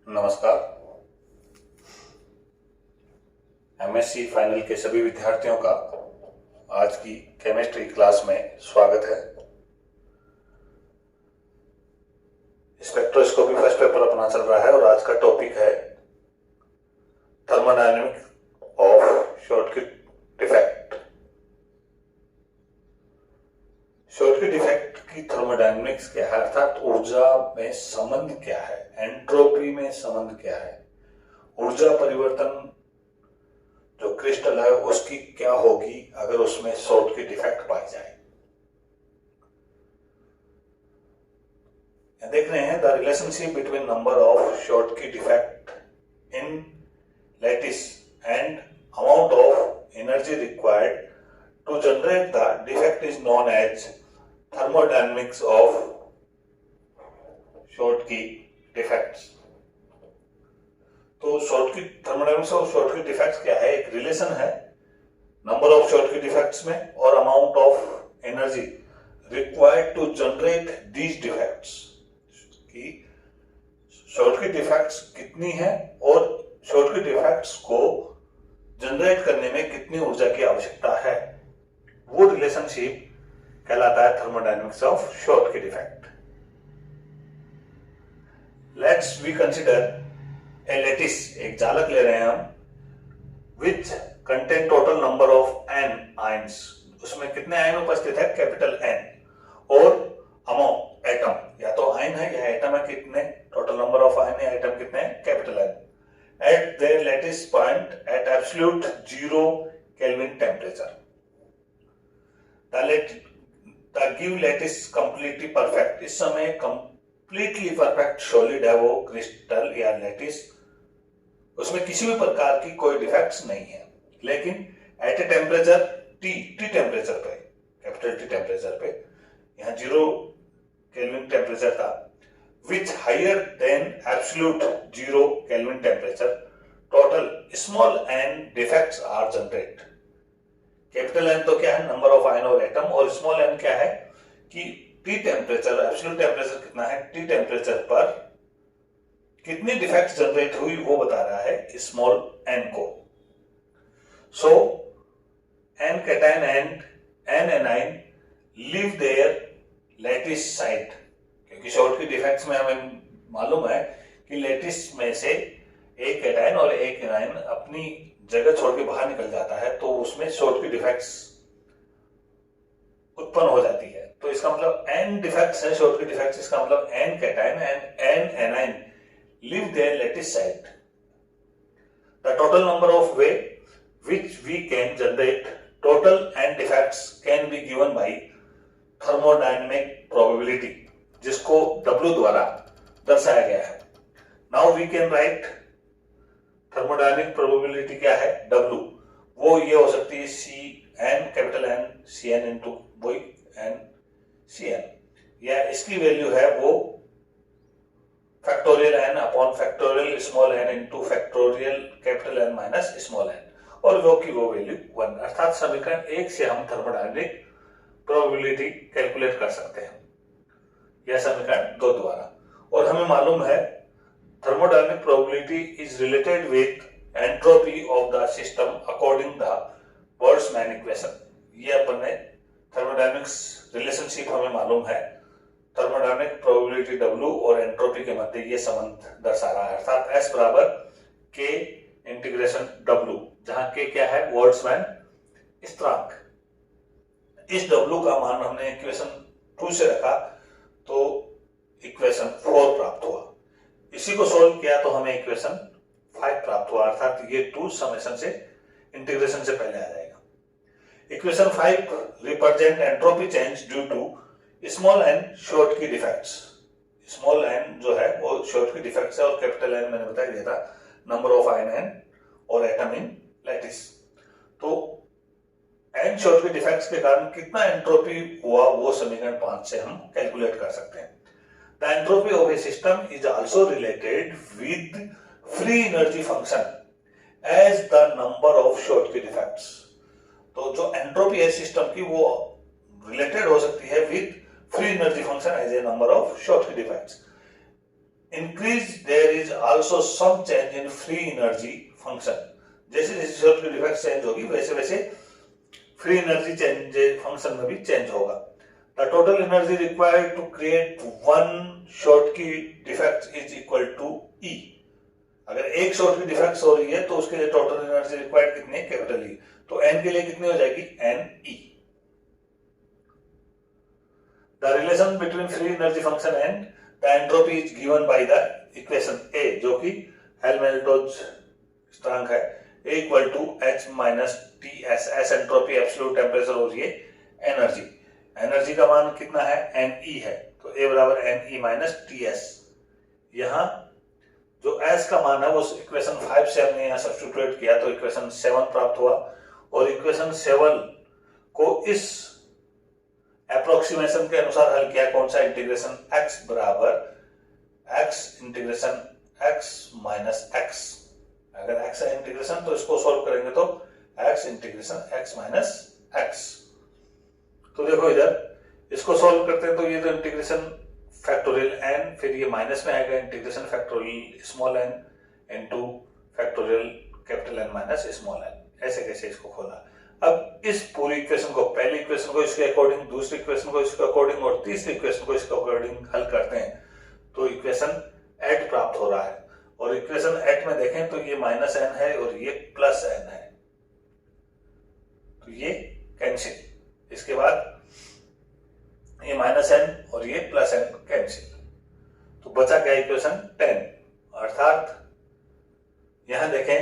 नमस्कार। MSc final के सभी विद्यार्थियों का आज की केमिस्ट्री क्लास में स्वागत है। स्पेक्ट्रोस्कोपी फर्स्ट पेपर अपना चल रहा है और आज का टॉपिक है thermodynamics of Schottky defect. Shortcut defect की थर्मोडायनेमिक्स क्या है, अर्थात ऊर्जा में संबंध क्या है, एंट्रोपी में संबंध क्या है, ऊर्जा परिवर्तन जो क्रिस्टल है उसकी क्या होगी अगर उसमें शॉर्टकट डिफेक्ट पाई जाए। देख रहे हैं the relationship between number of Schottky defect in lattice and amount of energy required to generate the defect is known as thermodynamics of Schottky defects. तो Schottky thermodynamics of Schottky defects क्या है? एक relation है number of Schottky defects में और amount of energy required to generate these defects की Schottky defects कितनी है और शॉर्टकट डिफेक्ट्स को जनरेट करने में कितनी ऊर्जा की आवश्यकता है, वो रिलेशनशिप कहलाता है thermodynamics of Schottky defect. Let's we consider a lattice, एक जालक ले रहे हैं हम, which contain total number of N ions, उसमें कितने आयन उपस्थित है? Capital N. और अमाउंट एटम, या तो आयन है या एटम है, कितने? टोटल नंबर ऑफ आयन या एटम कितने? Capital N. At their lattice point at absolute 0 kelvin temperature. The give lattice completely perfect, इस समय कंप्लीटली परफेक्ट सॉलिड है वो क्रिस्टल या लैटिस, उसमें किसी भी प्रकार की कोई डिफेक्ट्स नहीं है। लेकिन at a temperature T temperature पे, कैपिटल टी टेम्परेचर पे, यहाँ 0 केल्विन टेम्परेचर था, which higher than absolute 0 kelvin temperature, total small n defects are generate. Capital N तो क्या है? नंबर ऑफ आयन और एटम, और स्मॉल एन क्या है कि टी टेम्परेचर, एब्सोल्यूट टेम्परेचर कितना है, टी टेम्परेचर पर कितनी डिफेक्ट्स जनरेट हुई वो बता रहा है स्मॉल एन को। So n cation and N anion leave their lattice site, क्योंकि शॉर्टकट डिफेक्ट्स में हमें मालूम है कि लैटिस में से एक कैटायन और एक एनाइन अपनी जगह छोड़ के बाहर निकल जाता है, तो उसमें शॉर्टकट डिफेक्ट्स उत्पन्न हो जाती है। तो इसका मतलब एन डिफेक्ट्स है शॉर्टकट डिफेक्ट्स, इसका मतलब N cation and N anion leave their lattice site. The total number of way which we can generate total and defects can be given by thermodynamic probability, जिसको W द्वारा दर्शाया गया है। Now we can write thermodynamic probability क्या है? W, वो ये हो सकती है Cn, capital N Cn into वही N Cn, या इसकी वैल्यू है वो factorial n upon factorial small n into factorial capital N minus small n, और वो की वो वैल्यू 1। अर्थात समीकरण 1 से हम थर्मोडायनेमिक प्रोबेबिलिटी कैलकुलेट कर सकते हैं, यह समीकरण 2 द्वारा। और हमें मालूम है thermodynamic probability is related with entropy of the system according the Boltzmann equation. ये अपन ने थर्मोडायनेमिक्स रिलेशनशिप हमें मालूम है, थर्मोडायनेमिक प्रोबेबिलिटी W और एंट्रोपी के मध्य ये संबंध दर्शा रहा है, अर्थात S बराबर K इंटीग्रेशन W, जहां K क्या है? बोल्ट्जमैन स्थिरांक। इस W का मान हमने इक्वेशन 2 से रखा तो इक्वेशन 4 प्राप्त हुआ, इसी को सोल्व किया तो हमें इक्वेशन 5 प्राप्त हुआ, अर्थात ये 2 समेशन से इंटीग्रेशन से पहले आ जाएगा। Equation 5 represent entropy change due to small n Schottky defects. Small n जो है वो शॉर्टकट डिफेक्ट्स है, और कैपिटल एन मैंने बता दिया था नंबर ऑफ आयन एन और एटम इन लैटिस। तो एन शॉर्टकट डिफेक्ट्स के कारण कितना एंट्रोपी हुआ वो समीकरण 5 से हम कैलकुलेट कर सकते हैं। The entropy of a system is also related with free energy function as the number of Schottky defects. तो जो एंट्रोपी है सिस्टम की वो रिलेटेड हो सकती है with free energy function as a number of shortcut defects. Increase there is also some change in free energy function. जैसे जैसे शॉर्ट की डिफेक्ट चेंज होगी वैसे वैसे फ्री एनर्जी चेंज फंक्शन में भी चेंज होगा। The total energy required to create one Schottky defect is equal to E. अगर एक शॉर्ट की डिफेक्ट हो रही है तो उसके लिए टोटल एनर्जी रिक्वायर्ड कितनी है, कैपिटल ई। तो एन के लिए कितनी हो जाएगी, n E. The relation between free energy function and the entropy is given by the equation A, जो कि हेल्महोल्ट्ज स्थिरांक है, A equal to H minus T S. S entropy absolute temperature हो रही है, एनर्जी, एनर्जी का मान कितना है, एन ई है, तो ए बराबर N E minus T S. यहां जो एस का मान है वो इक्वेशन 5 से हमने यहां सब्स्टिट्यूट किया तो इक्वेशन 7 प्राप्त हुआ। और इक्वेशन 7 को इस अप्रोक्सीमेशन के अनुसार हल किया। कौन सा, इंटीग्रेशन x बराबर x integration x minus x। अगर x है इंटीग्रेशन तो इसको सॉल्व करेंगे तो x integration x minus x। तो देखो इधर इसको सॉल्व करते हैं तो ये तो इंटीग्रेशन फैक्टोरियल n, फिर ये माइनस में आएगा integration factorial small n into factorial capital N minus small n। ऐसे कैसे इसको खोला। अब इस पूरी इक्वेशन को, पहली इक्वेशन को इसके अकॉर्डिंग, दूसरी इक्वेशन को इसके अकॉर्डिंग और तीसरी इक्वेशन को इसके अकॉर्डिंग हल करते हैं तो इक्वेशन 8 प्राप्त हो रहा है। और इक्वेशन 8 में देखें तो ये माइनस n है और ये प्लस n है, तो ये कैंसिल। इसके बाद ये माइनस n और ये प्लस n कैंसिल, तो बचा क्या, इक्वेशन 10। अर्थात यहां देखें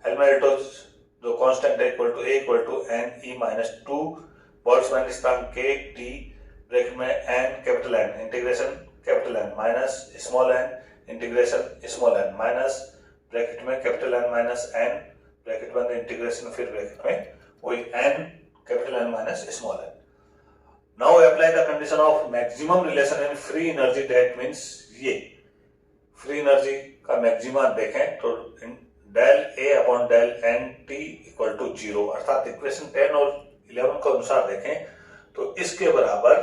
हेल्महोल्ट्ज जो कांस्टेंट है equal to A equal to n E minus 2 Boltzmann स्थिरांक के टी ब्रैकेट में n capital N integration capital N minus small n integration small n minus bracket में capital N minus n bracket बंद integration फिर bracket में वही n capital N minus small n. Now apply the condition of maximum relation in free energy, that means ये free energy का maxima देखें तो del A upon del N T equal to 0। अर्थात equation 10 और 11 के अनुसार देखें तो इसके बराबर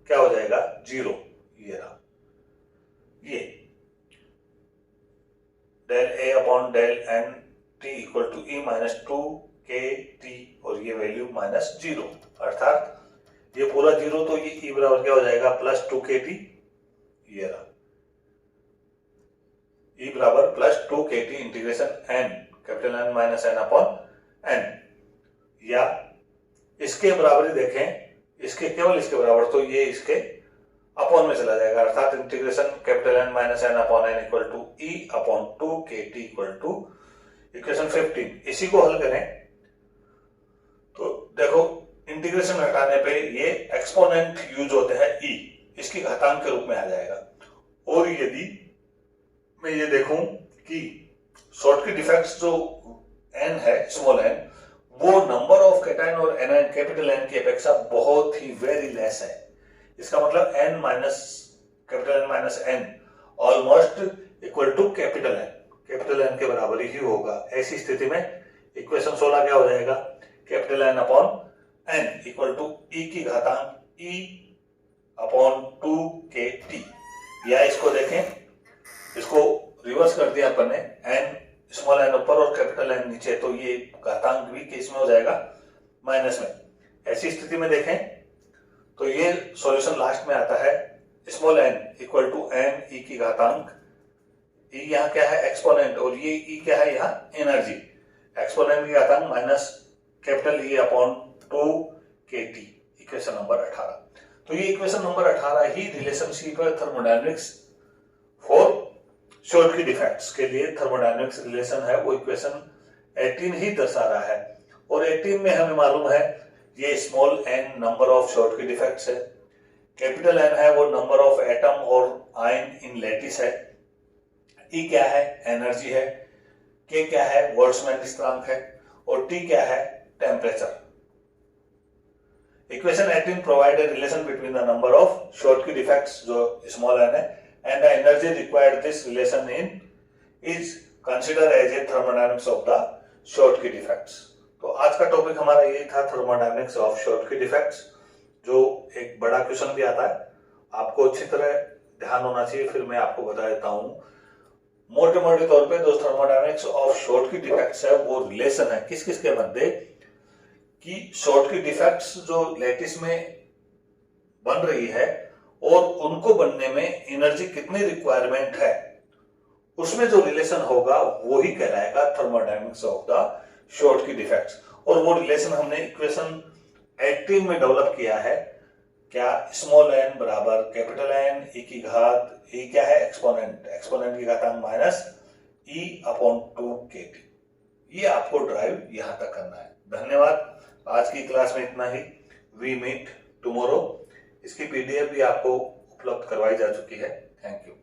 क्या हो जाएगा, 0। ये रहा, ये del A upon del N T equal to E minus 2 K T और ये वैल्यू माइनस 0। अर्थात ये पूरा 0 तो ये ई बराबर क्या हो जाएगा, प्लस 2 के टी। ये रहा ई बराबर plus 2 K T integration N capital N minus N upon N, या इसके बराबर ही देखें, इसके केवल इसके बराबर तो ये इसके अपॉन में चला जाएगा। अर्थात integration capital N minus N upon N equal to E upon 2 K T equal two equation 15। इसी को हल करें तो देखो इंटीग्रेशन हटाने पे ये एक्सपोनेंट यूज होते हैं ई, इसकी घातांक के रूप में आ जाएगा। और यदि मैं ये देखूं कि शॉर्ट की डिफेक्ट्स जो n है स्मॉल n, वो नंबर ऑफ कैटायन और एनायन कैपिटल N की अपेक्षा बहुत ही वेरी लेस है। इसका मतलब n minus capital N minus n almost equal to capital N, capital N के बराबर ही होगा। ऐसी स्थिति में इक्वेशन 16 क्या हो जाएगा, capital N upon n equal to e की घातांक e अपॉन 2 के टी। या इसको देखें, इसको रिवर्स कर दिया अपन ने, n स्मॉल n ऊपर और कैपिटल N नीचे, तो ये घातांक भी किस में हो जाएगा, माइनस में। ऐसी स्थिति में देखें तो ये सॉल्यूशन लास्ट में आता है, small n equal to n e की घातांक, e यहाँ क्या है, एक्सपोनेंट, और ये e क्या है यहाँ, एनर्जी, एक्सपोनेंट की घातांक minus capital E upon 2 K T, equation number 18। तो ये इक्वेशन नंबर 18 ही रिलेशनशिप है थर्मोडायनेमिक्स फॉर शॉर्ट की डिफेक्ट्स के लिए थर्मोडायनेमिक्स रिलेशन है, वो इक्वेशन 18 ही दर्शा रहा है। और 18 में हमें मालूम है ये small n number of short की डिफेक्ट्स है, कैपिटल N है वो नंबर ऑफ एटम और आयन इन लैटिस है, E क्या है, एनर्जी है, K क्या है, बोल्ट्जमैन स्थिरांक है, और T क्या है, temperature. Equation 18 provide a relation between the number of short key defects जो स्मॉल n है and the energy required. This relation in is considered as a thermodynamics of the short key defects. तो आज का topic हमारा ये था, thermodynamics of short की defects, जो एक बड़ा क्वेश्चन भी आता है। आपको अच्छी तरह ध्यान होना चाहिए, फिर मैं आपको बता देता हूं। मोटे मोटे तौर पे जो थर्मोडायनेमिक्स ऑफ शॉर्ट की डिफेक्ट्स है वो रिलेशन है किस किस के मध्य, कि शॉर्ट की डिफेक्ट्स जो लैटिस में बन रही है और उनको बनने में एनर्जी कितनी रिक्वायरमेंट है, उसमें जो रिलेशन होगा वो ही कहलाएगा थर्मोडायनेमिक्स ऑफ द शॉर्ट की डिफेक्ट्स। और वो रिलेशन हमने इक्वेशन 18 में डेवलप किया है। क्या स्मॉल एन बराबर कैपिटल एन ई की घात, ई क्या है एक्सपोनेंट, एक्सपोनेंट की घातांक माइनस ई अपॉन 2 केटी। ये आपको ड्राइव यहां तक करना है। धन्यवाद। आज की क्लास में इतना ही। We meet tomorrow. इसकी पीडीएफ भी आपको उपलब्ध करवाई जा चुकी है। Thank you.